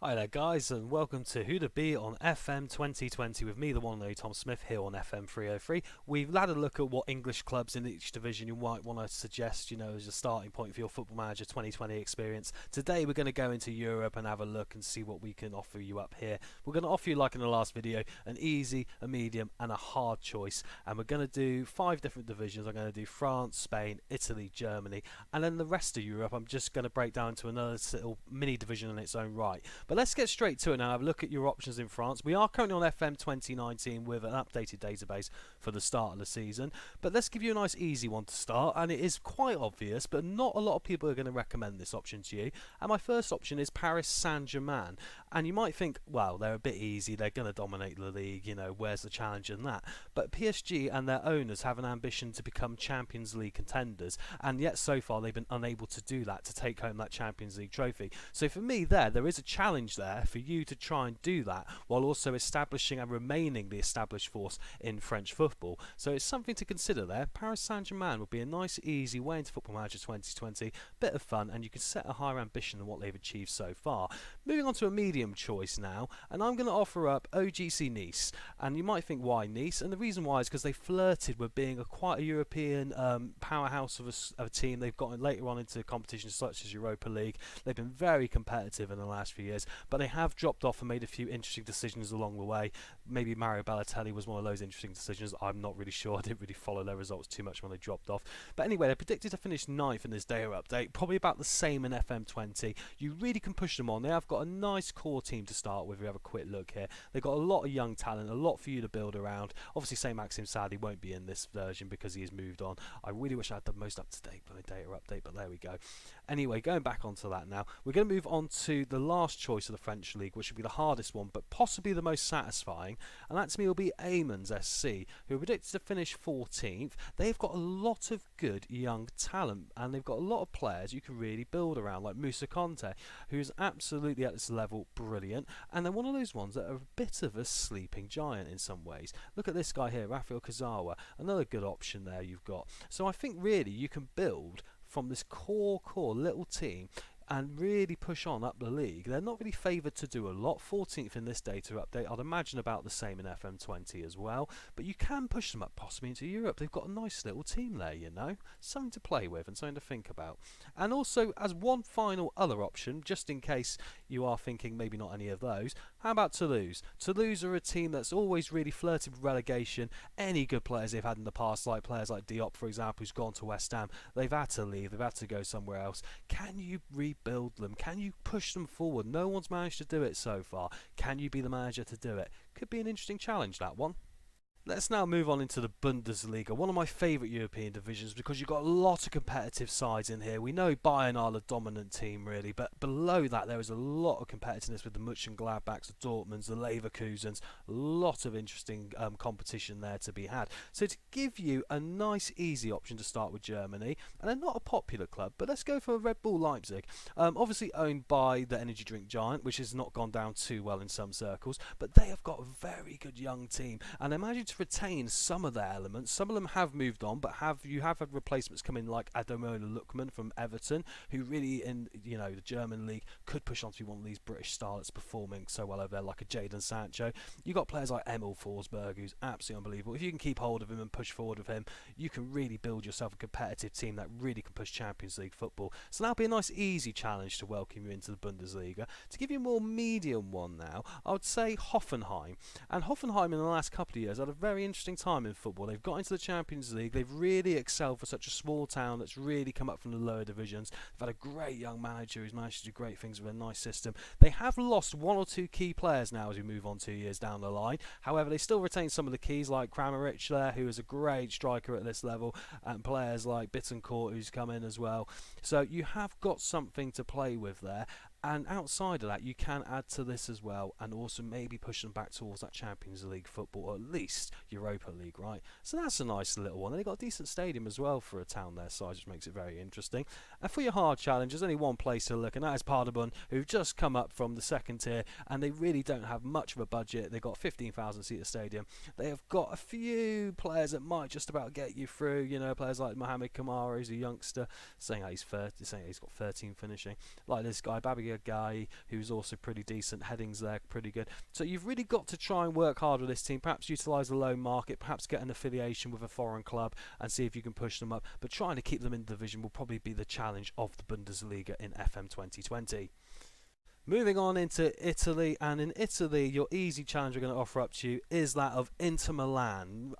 Hi there guys and welcome to Who to Be on FM 2020 with me, the one and only Tom Smith, here on FM 303. We've had a look at what English clubs in each division you might want to suggest, as a starting point for your Football Manager 2020 experience. Today we're going to go into Europe and have a look and see what we can offer you up here. We're going to offer you, like in the last video, an easy, a medium and a hard choice. And we're going to do 5 different divisions. I'm going to do France, Spain, Italy, Germany, and then the rest of Europe I'm just going to break down into another little mini division in its own right. But let's get straight to it now. Have a look at your options in France. We are currently on FM 2019 with an updated database for the start of the season. But let's give you a nice easy one to start. And it is quite obvious, but not a lot of people are going to recommend this option to you. And my first option is Paris Saint-Germain. And you might think, well, they're a bit easy. They're going to dominate the league. Where's the challenge in that? But PSG and their owners have an ambition to become Champions League contenders. And yet so far they've been unable to do that, to take home that Champions League trophy. So for me there is a challenge there for you to try and do that while also establishing and remaining the established force in French football. So it's something to consider there. Paris Saint-Germain would be a nice easy way into Football Manager 2020, bit of fun, and you can set a higher ambition than what they've achieved so far. Moving on to a medium choice now, and I'm going to offer up OGC Nice. And you might think, why Nice? And the reason why is because they flirted with being quite a European powerhouse of a team. They've gotten later on into competitions such as Europa League. They've been very competitive in the last few years, but they have dropped off and made a few interesting decisions along the way. Maybe Mario Balotelli was one of those interesting decisions. I'm not really sure. I didn't really follow their results too much when they dropped off. But anyway, they're predicted to finish 9th in this data update, probably about the same in FM20. You really can push them on. They have got a nice core team to start with. We have a quick look here. They've got a lot of young talent, a lot for you to build around. Obviously, Saint-Maxime sadly won't be in this version because he has moved on. I really wish I had the most up-to-date data update, but there we go. Anyway, going back onto that now, we're going to move on to the last choice of the French league, which will be the hardest one, but possibly the most satisfying, and that to me will be Amiens SC, who are predicted to finish 14th. They've got a lot of good young talent, and they've got a lot of players you can really build around, like Moussa Conte, who's absolutely at this level brilliant, and they're one of those ones that are a bit of a sleeping giant in some ways. Look at this guy here, Rafael Kazawa, another good option there you've got. So I think really you can build from this core little team and really push on up the league. They're not really favoured to do a lot. 14th in this data update. I'd imagine about the same in FM20 as well. But you can push them up possibly into Europe. They've got a nice little team there, Something to play with and something to think about. And also, as one final other option, just in case you are thinking maybe not any of those, how about Toulouse? Toulouse are a team that's always really flirted with relegation. Any good players they've had in the past, like players like Diop, for example, who's gone to West Ham, they've had to leave. They've had to go somewhere else. Can you rebuild them? Can you push them forward? No one's managed to do it so far. Can you be the manager to do it? Could be an interesting challenge, that one. Let's now move on into the Bundesliga, one of my favourite European divisions because you've got a lot of competitive sides in here. We know Bayern are the dominant team really, but below that there is a lot of competitiveness with the Mönchengladbachs, the Dortmunds, the Leverkusens. A lot of interesting competition there to be had. So to give you a nice easy option to start with Germany, and they're not a popular club, but let's go for Red Bull Leipzig. Obviously owned by the energy drink giant, which has not gone down too well in some circles, but they have got a very good young team, and imagine to retain some of their elements. Some of them have moved on, but you have had replacements come in like Ademola Lookman from Everton, who really in the German league could push on to be one of these British starlets performing so well over there, like a Jadon Sancho. You got players like Emil Forsberg, who's absolutely unbelievable. If you can keep hold of him and push forward with him, you can really build yourself a competitive team that really can push Champions League football. So that'll be a nice easy challenge to welcome you into the Bundesliga. To give you a more medium one now, I would say Hoffenheim. And Hoffenheim in the last couple of years had a very interesting time in football. They've got into the Champions League. They've really excelled for such a small town that's really come up from the lower divisions. They've had a great young manager who's managed to do great things with a nice system. They have lost 1 or 2 key players now as we move on 2 years down the line. However, they still retain some of the keys like Kramaric there, who is a great striker at this level, and players like Bittencourt who's come in as well. So you have got something to play with there. And outside of that, you can add to this as well and also maybe push them back towards that Champions League football, or at least Europa League, right? So that's a nice little one. And they've got a decent stadium as well for a town their size, which makes it very interesting. And for your hard challenge, there's only one place to look, and that is Paderborn, who've just come up from the second tier, and they really don't have much of a budget. They've got a 15,000-seater stadium. They have got a few players that might just about get you through, players like Mohamed Kamara, who's a youngster, saying that he's 30, saying that he's got 13 finishing. Like this guy, Babi Maria Guy, who's also pretty decent. Headings there, pretty good. So you've really got to try and work hard with this team. Perhaps utilise the loan market, perhaps get an affiliation with a foreign club and see if you can push them up. But trying to keep them in the division will probably be the challenge of the Bundesliga in FM 2020. Moving on into Italy, and in Italy, your easy challenge we're going to offer up to you is that of Inter Milan.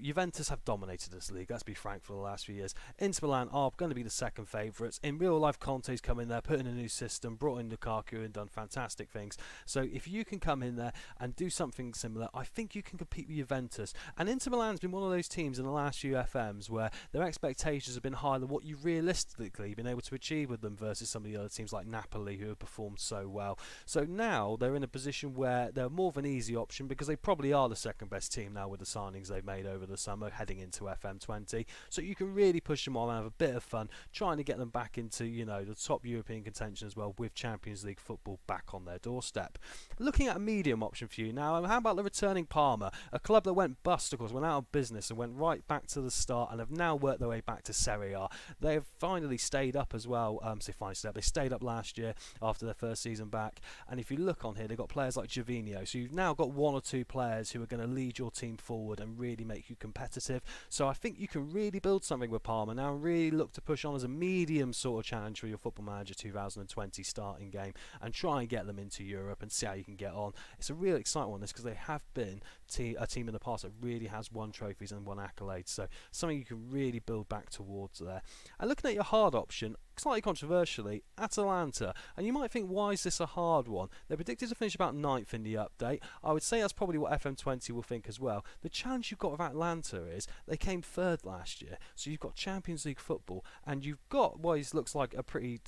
Juventus have dominated this league, let's be frank, for the last few years. Inter Milan are going to be the second favourites. In real life, Conte's come in there, put in a new system, brought in Lukaku and done fantastic things. So if you can come in there and do something similar, I think you can compete with Juventus. And Inter Milan's been one of those teams in the last few FMs where their expectations have been higher than what you've realistically been able to achieve with them versus some of the other teams like Napoli, who have performed so well. So now they're in a position where they're more of an easy option because they probably are the second best team now with the signings they've made over the summer heading into FM20. So you can really push them on and have a bit of fun trying to get them back into, the top European contention as well, with Champions League football back on their doorstep. Looking at a medium option for you now, how about the returning Parma, a club that went bust, of course, went out of business and went right back to the start and have now worked their way back to Serie A. They have finally stayed up as well. They stayed up last year after their first season back. And if you look on here, they've got players like Gervinho. So you've now got one or two players who are going to lead your team forward and really make you competitive. So I think you can really build something with Parma now and really look to push on as a medium sort of challenge for your Football Manager 2020 starting game and try and get them into Europe and see how you can get on. It's a real exciting one, this, because they have been a team in the past that really has won trophies and won accolades. So something you can really build back towards there. And looking at your hard option, slightly controversially, Atalanta. And you might think, why is this a hard one? They're predicted to finish about 9th in the update. I would say that's probably what FM20 will think as well. The challenge you've got with Atalanta is they came 3rd last year. So you've got Champions League football and you've got what looks like a pretty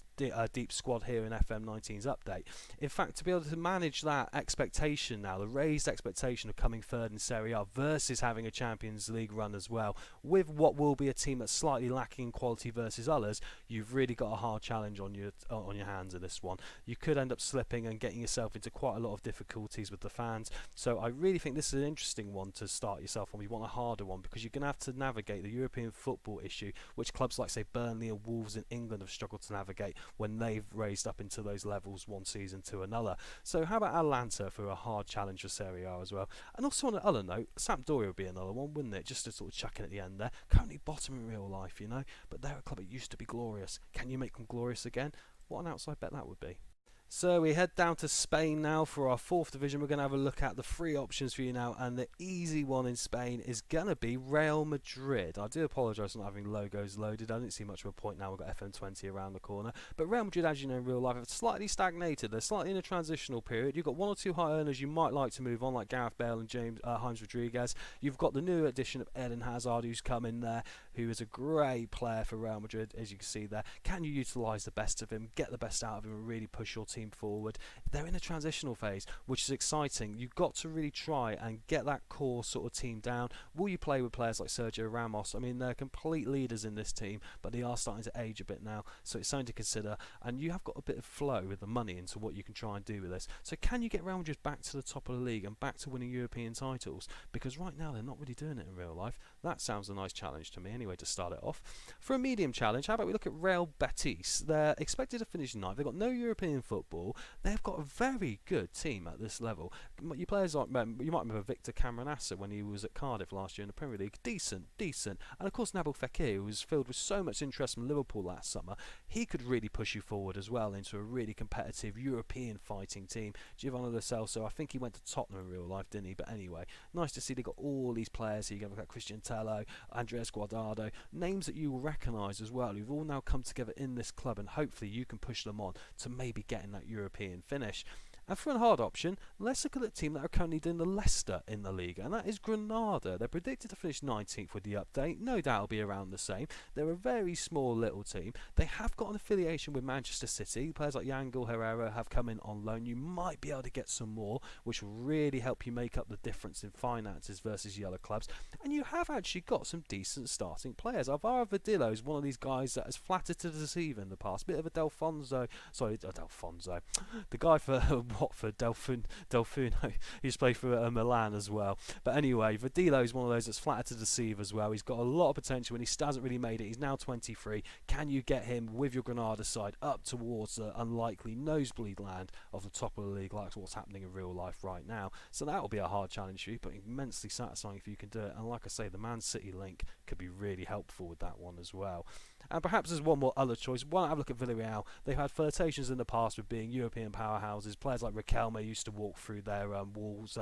deep squad here in FM19's update. In fact, to be able to manage that expectation now, the raised expectation of coming 3rd in Serie A versus having a Champions League run as well, with what will be a team that's slightly lacking in quality versus others, you've really got a hard challenge on your hands in this one. You could end up slipping and getting yourself into quite a lot of difficulties with the fans. So I really think this is an interesting one to start yourself on. You want a harder one because you're going to have to navigate the European football issue, which clubs like, say, Burnley and Wolves in England have struggled to navigate when they've raised up into those levels one season to another. So how about Atalanta for a hard challenge for Serie A as well? And also on another note, Sampdoria would be another one, wouldn't it? Just to sort of chuck in at the end there. Currently bottom in real life, but they're a club that used to be glorious. Can you make them glorious again? What an outside bet that would be. So we head down to Spain now for our 4th division. We're going to have a look at the 3 options for you now, and the easy one in Spain is going to be Real Madrid. I do apologise for not having logos loaded. I didn't see much of a point now. We've got FM20 around the corner. But Real Madrid, as you know, in real life, have slightly stagnated. They're slightly in a transitional period. You've got 1 or 2 high earners you might like to move on, like Gareth Bale and James Rodriguez. You've got the new addition of Eden Hazard, who's come in there, who is a great player for Real Madrid, as you can see there. Can you utilise the best of him, get the best out of him, and really push your team forward? They're in a transitional phase, which is exciting. You've got to really try and get that core sort of team down. Will you play with players like Sergio Ramos? I mean, they're complete leaders in this team, but they are starting to age a bit now, so it's something to consider. And you have got a bit of flow with the money into what you can try and do with this. So can you get Real Madrid back to the top of the league and back to winning European titles? Because right now they're not really doing it in real life. That sounds a nice challenge to me anyway, to start it off. For a medium challenge, how about we look at Real Betis? They're expected to finish 9th. They've got no European football. They've got a very good team at this level. You players like, you might remember Victor Camarasa when he was at Cardiff last year in the Premier League. Decent. And of course Nabil Fekir, who was filled with so much interest from Liverpool last summer. He could really push you forward as well into a really competitive European fighting team. Giovanni Lo Celso, I think he went to Tottenham in real life, didn't he? But anyway, nice to see they got all these players here. You've got Christian Tello, Andres Guardado, names that you will recognise as well, who've all now come together in this club, and hopefully you can push them on to maybe getting that European finish. And for a hard option, let's look at the team that are currently doing the Leicester in the league, and that is Granada. They're predicted to finish 19th with the update. No doubt it'll be around the same. They're a very small little team. They have got an affiliation with Manchester City. Players like Yangel Herrera have come in on loan. You might be able to get some more, which will really help you make up the difference in finances versus the other clubs. And you have actually got some decent starting players. Alvaro Verdillo is one of these guys that has flattered to deceive in the past. Bit of a the guy for Watford, Delfuno. He's played for Milan as well. But anyway, Vodilo is one of those that's flattered to deceive as well. He's got a lot of potential and he hasn't really made it. He's now 23. Can you get him with your Granada side up towards the unlikely nosebleed land of the top of the league, like what's happening in real life right now? So that will be a hard challenge for you, but immensely satisfying if you can do it. And like I say, the Man City link could be really helpful with that one as well. And perhaps there's one more other choice. Why not have a look at Villarreal? They've had flirtations in the past with being European powerhouses. Players like Riquelme used to walk through their halls,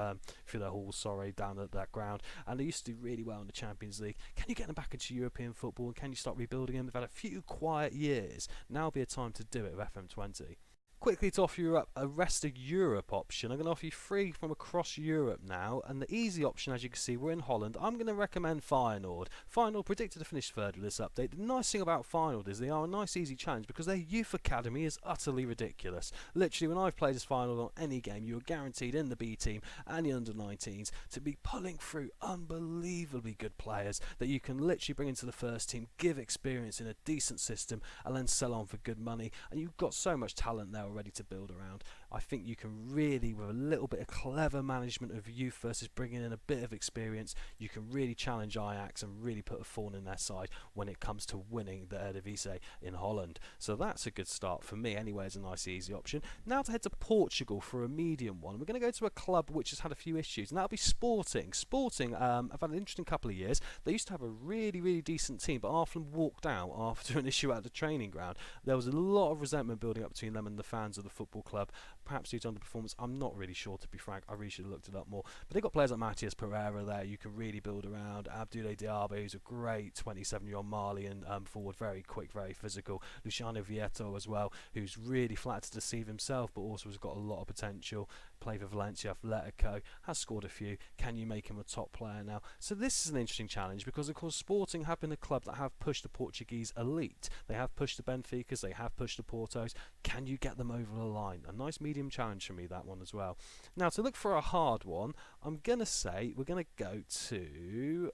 down at that ground, and they used to do really well in the Champions League. Can you get them back into European football, and can you start rebuilding them? They've had a few quiet years. Now will be a time to do it with FM20. Quickly to offer you up a rest of Europe option, I'm going to offer you 3 from across Europe now, and the easy option, as you can see, we're in Holland. I'm going to recommend Feyenoord. Feyenoord predicted to finish third with this update. The nice thing about Feyenoord is they are a nice easy challenge because their youth academy is utterly ridiculous. Literally, when I've played as Feyenoord on any game, you are guaranteed in the B team and the under-19s to be pulling through unbelievably good players that you can literally bring into the first team, give experience in a decent system, and then sell on for good money. And you've got so much talent there already to build around. I think you can really, with a little bit of clever management of youth versus bringing in a bit of experience, you can really challenge Ajax and really put a thorn in their side when it comes to winning the Eredivisie in Holland. So that's a good start for me anyway, as a nice easy option. Now to head to Portugal for a medium one. We're going to go to a club which has had a few issues, and that'll be Sporting. Sporting have had an interesting couple of years. They used to have a really, really decent team, but after them walked out after an issue at the training ground, there was a lot of resentment building up between them and the fans of the football club, perhaps due to underperformance. I'm not really sure, to be frank. I really should have looked it up more. But they've got players like Matias Pereira there you can really build around. Abdoulaye Diaby, who's a great 27-year-old Malian forward, very quick, very physical. Luciano Vieto as well, who's really flattered to deceive himself, but also has got a lot of potential. Played for Valencia, Atletico, has scored a few. Can you make him a top player now? So this is an interesting challenge because, of course, Sporting have been a club that have pushed the Portuguese elite. They have pushed the Benficas, they have pushed the Portos. Can you get them over the line? A nice medium challenge for me, that one as well. Now, to look for a hard one, I'm going to say we're going to go to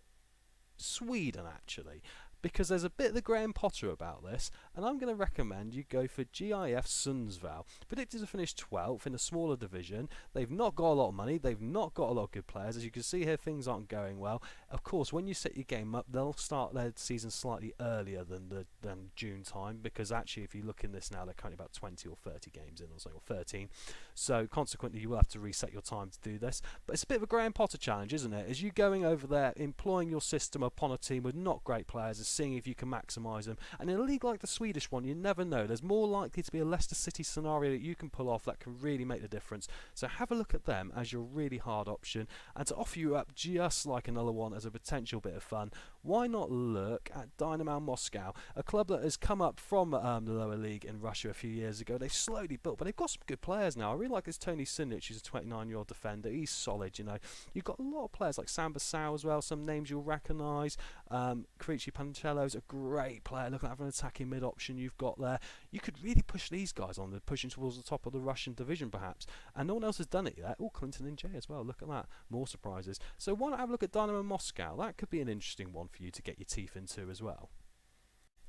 Sweden, actually, because there's a bit of the Graham Potter about this, and I'm going to recommend you go for GIF Sundsvall. Predicted to finish 12th in a smaller division. They've not got a lot of money, they've not got a lot of good players. As you can see here, things aren't going well. Of course, when you set your game up, they'll start their season slightly earlier than June time, because actually, if you look in this now, they're currently about 20 or 30 games in, or something, or 13. So consequently, you will have to reset your time to do this. But it's a bit of a Graham Potter challenge, isn't it? As you going over there, employing your system upon a team with not great players, seeing if you can maximise them. And in a league like the Swedish one, you never know. There's more likely to be a Leicester City scenario that you can pull off that can really make the difference. So have a look at them as your really hard option. And to offer you up just like another one as a potential bit of fun, why not look at Dynamo Moscow, a club that has come up from the lower league in Russia a few years ago. They've slowly built, but they've got some good players now. I really like this Tony Sinic, who's a 29-year-old defender. He's solid, you know. You've got a lot of players like Samba Sao as well, some names you'll recognise. Carici Pancello's a great player. Look at an attacking mid option you've got there. You could really push these guys on. They're pushing towards the top of the Russian division perhaps, and no one else has done it yet. Oh, Clinton and Jay as well. Look at that, more surprises. So why not have a look at Dynamo Moscow? That could be an interesting one for you to get your teeth into as well.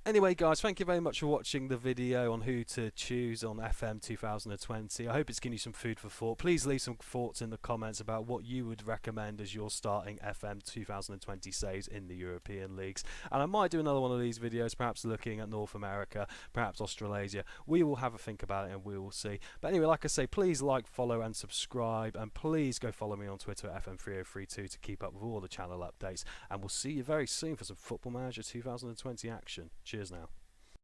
Anyway, guys, thank you very much for watching the video on who to choose on FM 2020. I hope it's given you some food for thought. Please leave some thoughts in the comments about what you would recommend as your starting FM 2020 saves in the European leagues. And I might do another one of these videos, perhaps looking at North America, perhaps Australasia. We will have a think about it and we will see. But anyway, like I say, please like, follow and subscribe. And please go follow me on Twitter at FM3032 to keep up with all the channel updates. And we'll see you very soon for some Football Manager 2020 action. Cheers now.